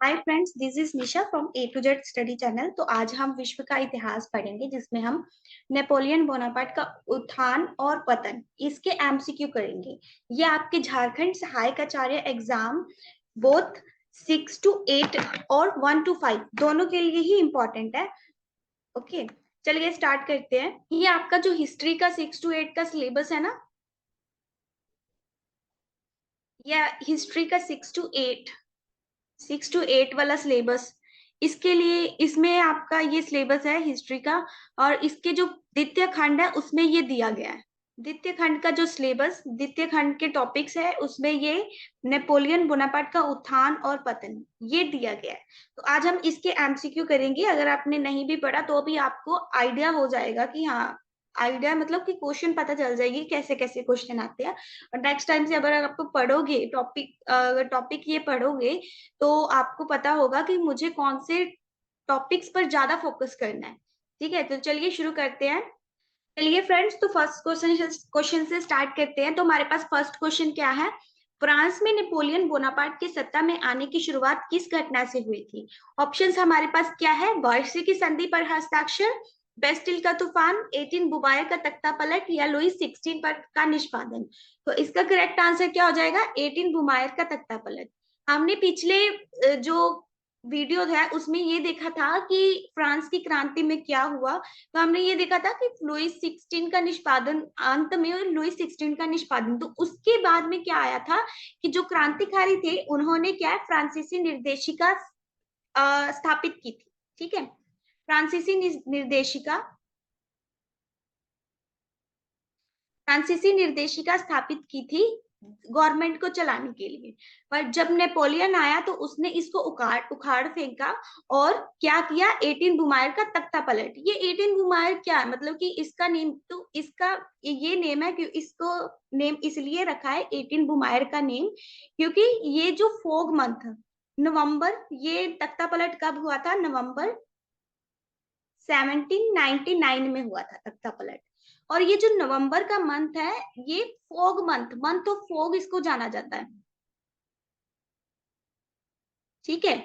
Hi friends, this is Nisha from A to Z study channel. तो आज हम विश्व का इतिहास पढ़ेंगे जिसमें हम नेपोलियन बोनापार्ट का उत्थान और पतन इसके एमसीक्यू करेंगे। ये आपके झारखंड सहायक आचार्य एग्जाम बोथ 6 to 8 और 1 to 5 दोनों के लिए ही इम्पोर्टेंट है। ओके, चलिए स्टार्ट करते हैं। ये आपका जो हिस्ट्री का 6 to 8 का सिलेबस है ना, या हिस्ट्री का 6 to 8 वाला सिलेबस, इसके लिए इसमें आपका ये सिलेबस है हिस्ट्री का। और इसके जो द्वितीय खंड है उसमें ये दिया गया है। द्वितीय खंड का जो सिलेबस, द्वितीय खंड के टॉपिक्स है उसमें ये नेपोलियन बोनापार्ट का उत्थान और पतन ये दिया गया है। तो आज हम इसके एमसीक्यू करेंगे। अगर आपने नहीं भी पढ़ा तो भी आपको आइडिया हो जाएगा कि हाँ, आइडिया मतलब कि क्वेश्चन पता चल जाएगी कैसे कैसे क्वेश्चन आते हैं। और नेक्स्ट टाइम से अगर आप पढ़ोगे टॉपिक ये पढ़ोगे तो आपको पता होगा कि मुझे कौन से टॉपिक्स पर ज्यादा फोकस करना है। ठीक है, तो चलिए शुरू करते हैं। चलिए फ्रेंड्स, तो फर्स्ट क्वेश्चन से स्टार्ट करते हैं। तो हमारे पास फर्स्ट क्वेश्चन क्या है? फ्रांस में नेपोलियन बोनापार्ट के सत्ता में आने की शुरुआत किस घटना से हुई थी? ऑप्शंस हमारे पास क्या है? वर्साई की संधि पर हस्ताक्षर, बेस्टिल का तूफान, 18 बुबायर का तख्ता पलट, या लुई 16 पर का निष्पादन। तो इसका करेक्ट आंसर क्या हो जाएगा? 18 बुबायर का तख्ता पलट। हमने पिछले जो वीडियो है उसमें ये देखा था कि फ्रांस की क्रांति में क्या हुआ। तो हमने ये देखा था कि लुईस 16 का निष्पादन, अंत में लुईस 16 का निष्पादन। तो उसके बाद में क्या आया था कि जो क्रांतिकारी थे उन्होंने क्या है, फ्रांसीसी निर्देशिका स्थापित की थी। ठीक है, फ्रांसीसी निर्देशिका स्थापित की थी गवर्नमेंट को चलाने के लिए। पर जब नेपोलियन आया तो उसने इसको उखाड़ उखाड़ फेंका और क्या किया? 18 बुमायर का तख्ता पलट। ये 18 बुमायर क्या है, मतलब कि इसका नेम, तो इसका ये नेम है कि इसको नेम इसलिए रखा है 18 बुमायर का नेम, क्योंकि ये जो फोग मंथ नवंबर, ये तख्ता पलट कब हुआ था? नवंबर 1799 में हुआ था तख्ता पलट। और ये जो नवंबर का मंथ है ये फोग मंथ ऑफ फोग इसको जाना जाता है। ठीक है,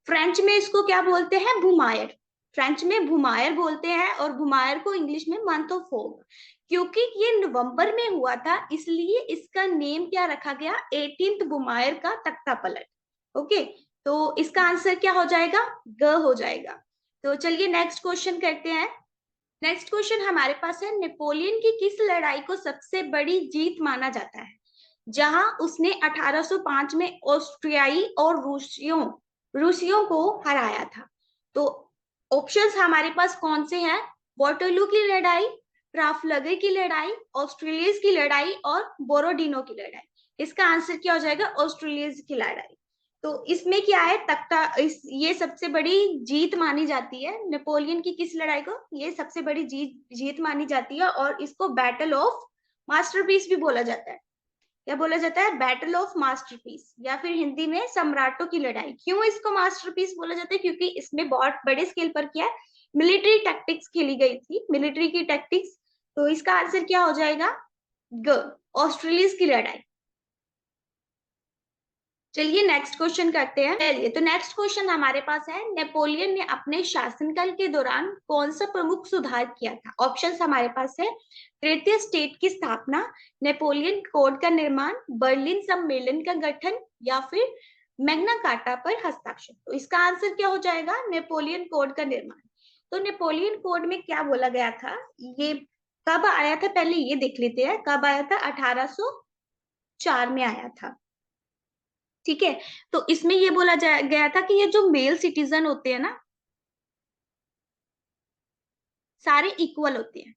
फ्रेंच में इसको क्या बोलते हैं? भूमायर। फ्रेंच में भूमायर बोलते हैं और भूमायर को इंग्लिश में मंथ ऑफ फोग। क्योंकि ये नवंबर में हुआ था इसलिए इसका नेम क्या रखा गया? 18th बुमायर का तख्ता पलट। ओके, तो इसका आंसर क्या हो जाएगा? ग हो जाएगा। तो चलिए नेक्स्ट क्वेश्चन करते हैं। नेक्स्ट क्वेश्चन हमारे पास है, नेपोलियन की किस लड़ाई को सबसे बड़ी जीत माना जाता है जहां उसने 1805 में ऑस्ट्रियाई और रूसियों को हराया था? तो ऑप्शंस हमारे पास कौन से हैं? वॉटरलू की लड़ाई, ट्राफलगर की लड़ाई, ऑस्ट्रेलियस की लड़ाई और बोरोडिनो की लड़ाई। इसका आंसर क्या हो जाएगा? ऑस्ट्रेलियस की लड़ाई। तो इसमें क्या है, ये सबसे बड़ी जीत मानी जाती है नेपोलियन की किस लड़ाई को? ये सबसे बड़ी जीत मानी जाती है और इसको बैटल ऑफ मास्टरपीस भी बोला जाता है। क्या बोला जाता है? बैटल ऑफ मास्टरपीस, या फिर हिंदी में सम्राटों की लड़ाई। क्यों इसको मास्टरपीस बोला जाता है? क्योंकि इसमें बहुत बड़े स्केल पर क्या है, मिलिट्री टैक्टिक्स खेली गई थी, मिलिट्री की टैक्टिक्स। तो इसका आंसर क्या हो जाएगा? ग, ऑस्ट्रेलिया की लड़ाई। चलिए नेक्स्ट क्वेश्चन करते हैं। चलिए, तो नेक्स्ट क्वेश्चन हमारे पास है, नेपोलियन ने अपने शासनकाल के दौरान कौन सा प्रमुख सुधार किया था? ऑप्शंस हमारे पास है, तृतीय स्टेट की स्थापना, नेपोलियन कोड का निर्माण, बर्लिन सम्मेलन का गठन, या फिर मैग्ना कार्टा पर हस्ताक्षर। तो इसका आंसर क्या हो जाएगा? नेपोलियन कोड का निर्माण। तो नेपोलियन कोड में क्या बोला गया था? ये कब आया था पहले ये देख लेते हैं। कब आया था? 1804 में आया था। ठीक है, तो इसमें ये बोला गया था कि ये जो मेल सिटीजन होते हैं ना, सारे इक्वल होते हैं।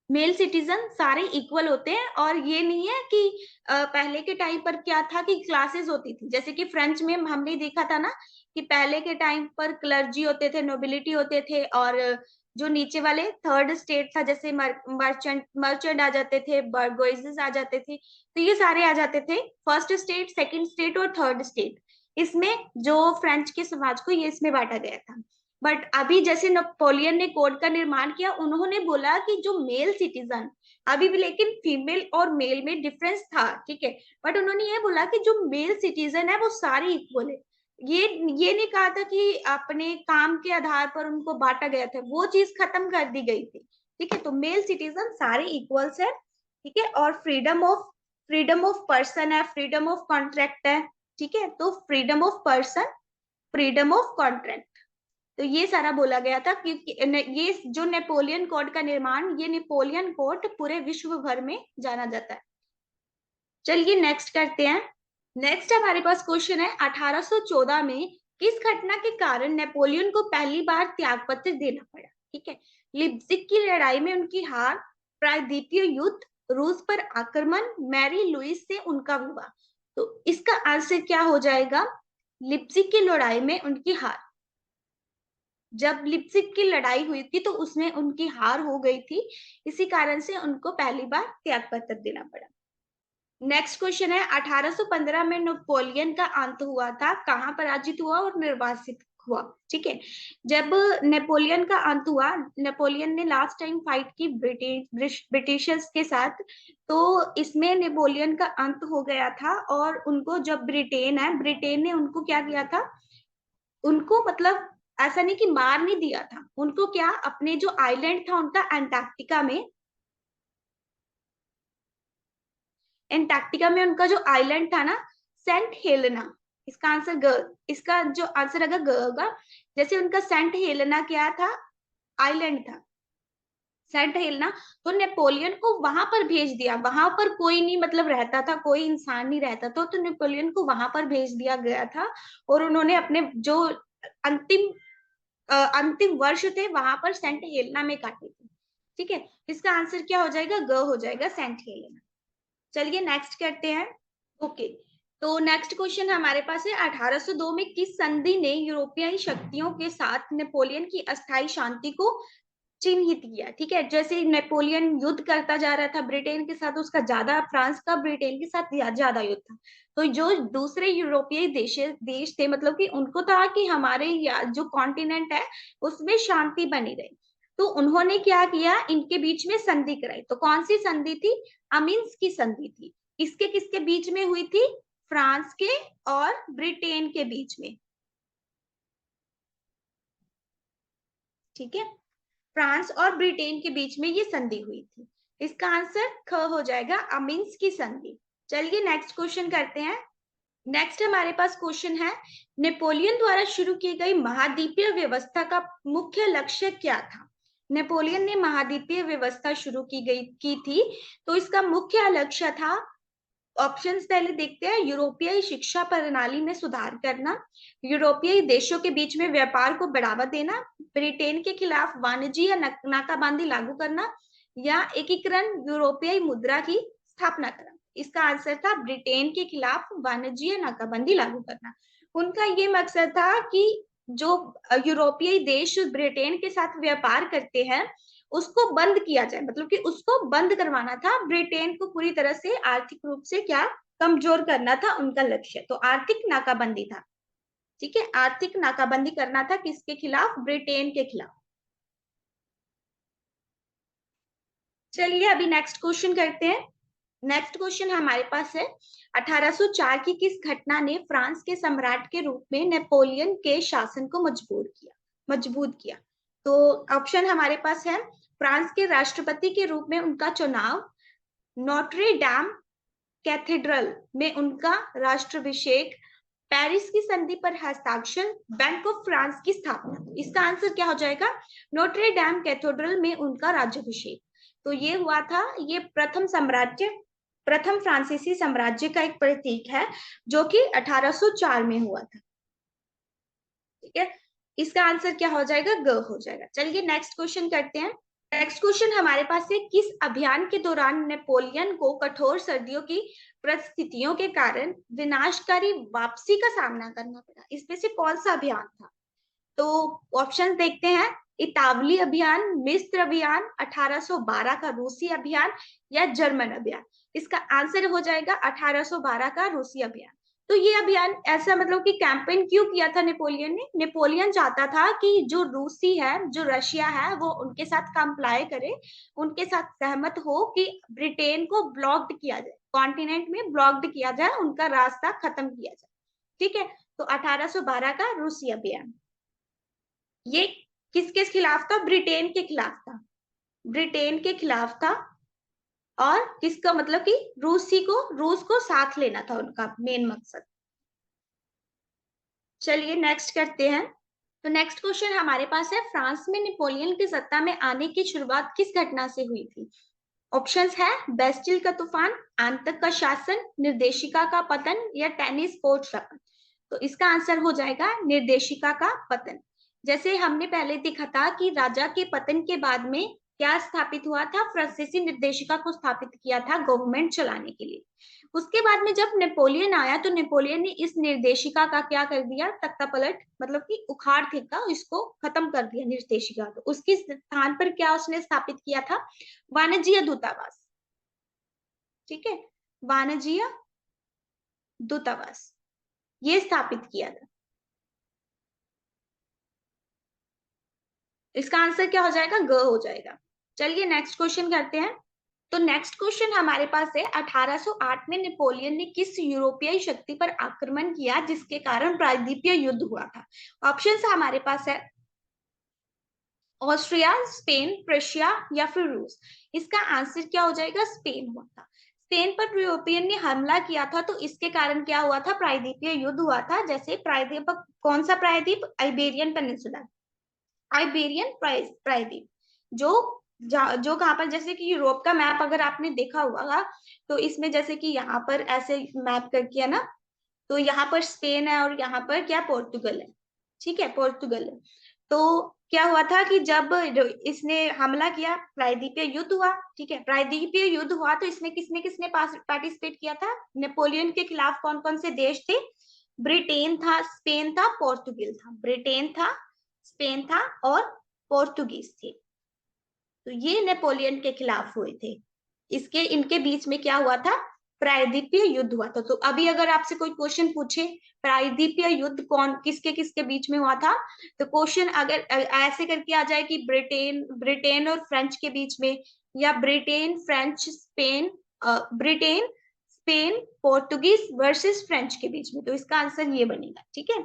मेल सिटीजन सारे इक्वल होते हैं। और ये नहीं है कि पहले के टाइम पर क्या था कि क्लासेस होती थी, जैसे कि फ्रेंच में हमने देखा था ना कि पहले के टाइम पर क्लर्जी होते थे, नोबिलिटी होते थे, और जो नीचे वाले थर्ड स्टेट था, जैसे मर्चेंट आ जाते थे, बर्गोइजेस आ जाते थे। तो ये सारे आ जाते थे, फर्स्ट स्टेट, सेकंड स्टेट और थर्ड स्टेट। इसमें जो फ्रेंच के समाज को ये इसमें बांटा गया था। बट अभी जैसे नेपोलियन ने कोड का निर्माण किया, उन्होंने बोला कि जो मेल सिटीजन, अभी भी लेकिन फीमेल और मेल में डिफरेंस था, ठीक है, बट उन्होंने ये बोला कि जो मेल सिटीजन है वो सारे इक्वल है। ये नहीं कहा था कि अपने काम के आधार पर उनको बांटा गया था, वो चीज खत्म कर दी गई थी। ठीक है, तो मेल सिटीजन सारे इक्वल्स है। ठीक है, और फ्रीडम ऑफ पर्सन है, फ्रीडम ऑफ कॉन्ट्रैक्ट है। ठीक है, तो freedom of person, freedom of contract, तो ये सारा बोला गया था। क्योंकि ये जो नेपोलियन कोड का निर्माण, ये नेपोलियन कोड पूरे विश्व भर में जाना जाता है। चलिए नेक्स्ट करते हैं। नेक्स्ट हमारे पास क्वेश्चन है, 1814 में किस घटना के कारण नेपोलियन को पहली बार त्यागपत्र देना पड़ा? ठीक है, लिप्जिक की लड़ाई में उनकी हार, प्रायद्वीपीय युद्ध, रूस पर आक्रमण, मैरी लुइस से उनका विवाह। तो इसका आंसर क्या हो जाएगा? लिप्जिक की लड़ाई में उनकी हार। जब लिप्जिक की लड़ाई हुई थी तो उसमें उनकी हार हो गई थी, इसी कारण से उनको पहली बार त्यागपत्र देना पड़ा। नेक्स्ट क्वेश्चन है, 1815 में नेपोलियन का अंत हुआ था, कहाँ पराजित हुआ और निर्वासित हुआ? ठीक है, जब नेपोलियन का अंत हुआ, नेपोलियन ने लास्ट टाइम फाइट की ब्रिटिशर्स के साथ, तो इसमें नेपोलियन का अंत हो गया था। और उनको जब ब्रिटेन ने उनको क्या किया था, उनको मतलब ऐसा नहीं कि मार नहीं दिया था, उनको क्या, अपने जो आइलैंड था उनका एंटार्क्टिका में उनका जो आइलैंड था ना, सेंट हेलेना, इसका आंसर ग, इसका जो आंसर अगर ग होगा, जैसे उनका सेंट हेलेना क्या था, आइलैंड था सेंट हेलेना, तो नेपोलियन को वहां पर भेज दिया। वहां पर कोई नहीं मतलब रहता था, कोई इंसान नहीं रहता था, तो नेपोलियन को वहां पर भेज दिया गया था। और उन्होंने अपने जो अंतिम अंतिम वर्ष थे वहां पर सेंट हेलेना में काटे थे। ठीक है, इसका आंसर क्या हो जाएगा? ग हो जाएगा, सेंट हेलेना। चलिए नेक्स्ट करते हैं। ओके, तो नेक्स्ट क्वेश्चन हमारे पास है, 1802 में किस संधि ने यूरोपियन शक्तियों के साथ नेपोलियन की अस्थायी शांति को चिन्हित किया? ठीक है, जैसे नेपोलियन युद्ध करता जा रहा था ब्रिटेन के साथ, उसका ज्यादा, फ्रांस का ब्रिटेन के साथ ज्यादा युद्ध था, तो जो दूसरे यूरोपीय देश थे, मतलब कि उनको था कि हमारे जो कॉन्टिनेंट है उसमें शांति बनी रहे, तो उन्होंने क्या किया, इनके बीच में संधि कराई। तो कौन सी संधि थी? अमीन्स की संधि थी। किसके किसके बीच में हुई थी? फ्रांस के और ब्रिटेन के बीच में। ठीक है, फ्रांस और ब्रिटेन के बीच में ये संधि हुई थी। इसका आंसर ख हो जाएगा, अमीन्स की संधि। चलिए नेक्स्ट क्वेश्चन करते हैं। नेक्स्ट हमारे पास क्वेश्चन है, नेपोलियन द्वारा शुरू की गई महाद्वीपीय व्यवस्था का मुख्य लक्ष्य क्या था? नेपोलियन ने महाद्वीपीय व्यवस्था शुरू की थी, तो इसका मुख्य लक्ष्य था, ऑप्शंस पहले देखते हैं, यूरोपीय शिक्षा प्रणाली में सुधार करना, यूरोपीय देशों के बीच में व्यापार को बढ़ावा देना, ब्रिटेन के खिलाफ वाणिज्य या नाकाबंदी लागू करना, या एकीकरण यूरोपीय मुद्रा की स्थापना करना। इसका आंसर था ब्रिटेन के खिलाफ वाणिज्य नाकाबंदी लागू करना। उनका ये मकसद था कि जो यूरोपीय देश ब्रिटेन के साथ व्यापार करते हैं उसको बंद किया जाए, मतलब कि उसको बंद करवाना था, ब्रिटेन को पूरी तरह से आर्थिक रूप से क्या, कमजोर करना था उनका लक्ष्य। तो आर्थिक नाकाबंदी था। ठीक है, आर्थिक नाकाबंदी करना था, किसके खिलाफ? ब्रिटेन के खिलाफ। चलिए अभी नेक्स्ट क्वेश्चन करते हैं। नेक्स्ट क्वेश्चन हमारे पास है, 1804 की किस घटना ने फ्रांस के सम्राट के रूप में नेपोलियन के शासन को मजबूत किया? तो ऑप्शन हमारे पास है, फ्रांस के राष्ट्रपति के रूप में उनका चुनाव, नोट्रे डैम कैथेड्रल में उनका राष्ट्राभिषेक, पेरिस की संधि पर हस्ताक्षर, बैंक ऑफ फ्रांस की स्थापना। इसका आंसर क्या हो जाएगा? नोट्रे डैम कैथेड्रल में उनका राज्याभिषेक। तो ये हुआ था, ये प्रथम फ्रांसीसी साम्राज्य का एक प्रतीक है, जो कि 1804 में हुआ था। ठीक है, इसका आंसर क्या हो जाएगा? ग हो जाएगा। चलिए नेक्स्ट क्वेश्चन करते हैं। नेक्स्ट क्वेश्चन हमारे पास है, किस अभियान के दौरान नेपोलियन को कठोर सर्दियों की परिस्थितियों के कारण विनाशकारी वापसी का सामना करना पड़ा? इसमें से कौन सा अभियान था? तो ऑप्शन देखते हैं, इतावली अभियान, मिस्र अभियान, 1812 का रूसी अभियान, या जर्मन अभियान। इसका आंसर हो जाएगा 1812 का रूसी अभियान। तो ये अभियान ऐसा, मतलब कि कैंपेन क्यों किया था नेपोलियन ने? नेपोलियन चाहता था कि जो रूसी है, जो रशिया है, वो उनके साथ कंप्लाई करे, उनके साथ सहमत हो कि ब्रिटेन को ब्लॉक्ड किया जाए, कॉन्टिनेंट में ब्लॉक्ड किया जाए, उनका रास्ता खत्म किया जाए। ठीक है, तो 1812 का रूसी अभियान, ये किसके खिलाफ था? ब्रिटेन के खिलाफ था, ब्रिटेन के खिलाफ था। और किसका मतलब कि रूस को साथ लेना था उनका मेन मकसद। चलिए नेक्स्ट करते हैं। तो नेक्स्ट क्वेश्चन हमारे पास है, फ्रांस में नेपोलियन की सत्ता में आने की शुरुआत किस घटना से हुई थी? ऑप्शंस है बेस्टिल का तूफान, आंतक का शासन, निर्देशिका का पतन या टेनिस कोर्ट शपथ। तो इसका आंसर हो जाएगा निर्देशिका का पतन। जैसे हमने पहले देखा था कि राजा के पतन के बाद में क्या स्थापित हुआ था? फ्रांसीसी निर्देशिका को स्थापित किया था गवर्नमेंट चलाने के लिए। उसके बाद में जब नेपोलियन आया तो नेपोलियन ने इस निर्देशिका का क्या कर दिया? तख्ता पलट, मतलब कि उखाड़ फेंका, इसको खत्म कर दिया निर्देशिका को। उसके स्थान पर क्या उसने स्थापित किया था? वाणिज्य दूतावास। ठीक है, वाणिज्य दूतावास ये स्थापित किया था। इसका आंसर क्या हो जाएगा? ग हो जाएगा। चलिए नेक्स्ट क्वेश्चन करते हैं। तो नेक्स्ट क्वेश्चन हमारे पास है, 1808 में नेपोलियन ने किस यूरोपीय शक्ति पर आक्रमण किया जिसके कारण प्रायद्वीपीय युद्ध हुआ था? ऑप्शंस हमारे पास है ऑस्ट्रिया, स्पेन, प्रशिया या फिर रूस। इसका आंसर क्या हो जाएगा? स्पेन हुआ था। स्पेन पर यूरोपियन ने हमला किया था, तो इसके कारण क्या हुआ था? प्रायद्वीपीय युद्ध हुआ था। जैसे प्रायद्वीप, कौन सा प्रायद्वीप? आइबेरियन पेनिनसुला, आइबेरियन प्रायद्वीप, जो जो कहाँ पर, जैसे कि यूरोप का मैप अगर आपने देखा होगा तो इसमें जैसे कि यहाँ पर ऐसे मैप कर किया ना, तो यहाँ पर स्पेन है और यहाँ पर क्या? पोर्तुगल है। ठीक है, पोर्तुगल है। तो क्या हुआ था कि जब इसने हमला किया, प्रायद्वीपीय युद्ध हुआ। ठीक है, प्रायद्वीपीय युद्ध हुआ तो इसमें किसने किसने पार्टिसिपेट किया था? नेपोलियन के खिलाफ कौन कौन से देश थे? ब्रिटेन था, स्पेन था, पोर्तुगल था। ब्रिटेन था, स्पेन था और पोर्तुगीज थे। तो ये नेपोलियन के खिलाफ हुए थे। इसके इनके बीच में क्या हुआ था? प्रायद्वीपीय युद्ध हुआ था। तो अभी अगर आपसे कोई क्वेश्चन पूछे प्रायद्वीपीय युद्ध कौन किसके किसके बीच में हुआ था, तो क्वेश्चन अगर ऐसे करके आ जाए कि ब्रिटेन ब्रिटेन और फ्रेंच के बीच में, या Britain French Spain, Britain Spain Portuguese versus French के बीच में, तो इसका आंसर ये बनेगा। ठीक है,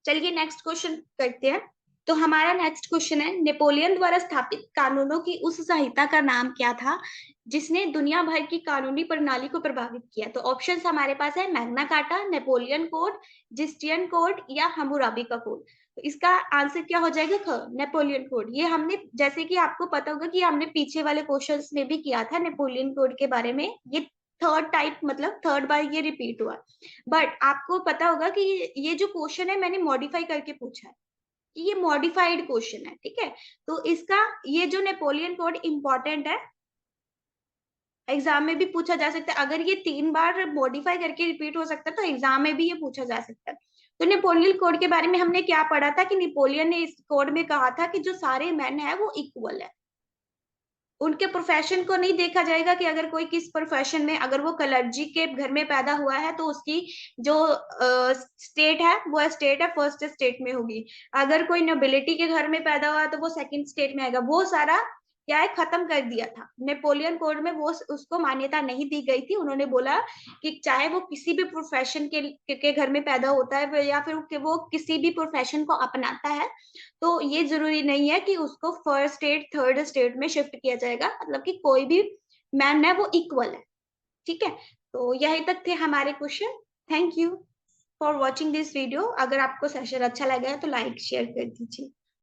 चलिए नेक्स्ट क्वेश्चन करते हैं। तो हमारा नेक्स्ट क्वेश्चन है, नेपोलियन द्वारा स्थापित कानूनों की उस संहिता का नाम क्या था जिसने दुनिया भर की कानूनी प्रणाली को प्रभावित किया? तो ऑप्शंस हमारे पास है Magna Carta, Napoleon code, Justinian code या हम्मुराबी का कोड। तो इसका आंसर क्या हो जाएगा? ख, नेपोलियन कोड। ये हमने, जैसे कि आपको पता होगा कि हमने पीछे वाले क्वेश्चंस में भी किया था नेपोलियन कोड के बारे में। ये थर्ड टाइप, मतलब थर्ड बार ये रिपीट हुआ। बट आपको पता होगा कि ये जो क्वेश्चन है मैंने मॉडिफाई करके पूछा है, ये मॉडिफाइड क्वेश्चन है। ठीक है, तो इसका ये जो नेपोलियन कोड इंपॉर्टेंट है, एग्जाम में भी पूछा जा सकता है। अगर ये 3 बार मॉडिफाई करके रिपीट हो सकता है तो एग्जाम में भी ये पूछा जा सकता है। तो नेपोलियन कोड के बारे में हमने क्या पढ़ा था कि नेपोलियन ने इस कोड में कहा था कि जो सारे मैन है वो इक्वल है। उनके प्रोफेशन को नहीं देखा जाएगा कि अगर कोई किस प्रोफेशन में, अगर वो कलर्जी के घर में पैदा हुआ है तो उसकी जो स्टेट है वो स्टेट है फर्स्ट स्टेट में होगी। अगर कोई नोबिलिटी के घर में पैदा हुआ है तो वो सेकंड स्टेट में आएगा। वो सारा क्या है, खत्म कर दिया था नेपोलियन कोड में। वो उसको मान्यता नहीं दी गई थी। उन्होंने बोला कि चाहे वो किसी भी प्रोफेशन के घर में पैदा होता है या फिर वो किसी भी प्रोफेशन को अपनाता है, तो ये जरूरी नहीं है कि उसको फर्स्ट स्टेट थर्ड स्टेट में शिफ्ट किया जाएगा। मतलब कि कोई भी मैन है वो इक्वल है। ठीक है, तो यही तक थे हमारे question. Thank you for watching this video. अगर आपको सेशन अच्छा लगा है तो लाइक शेयर कर दीजिए।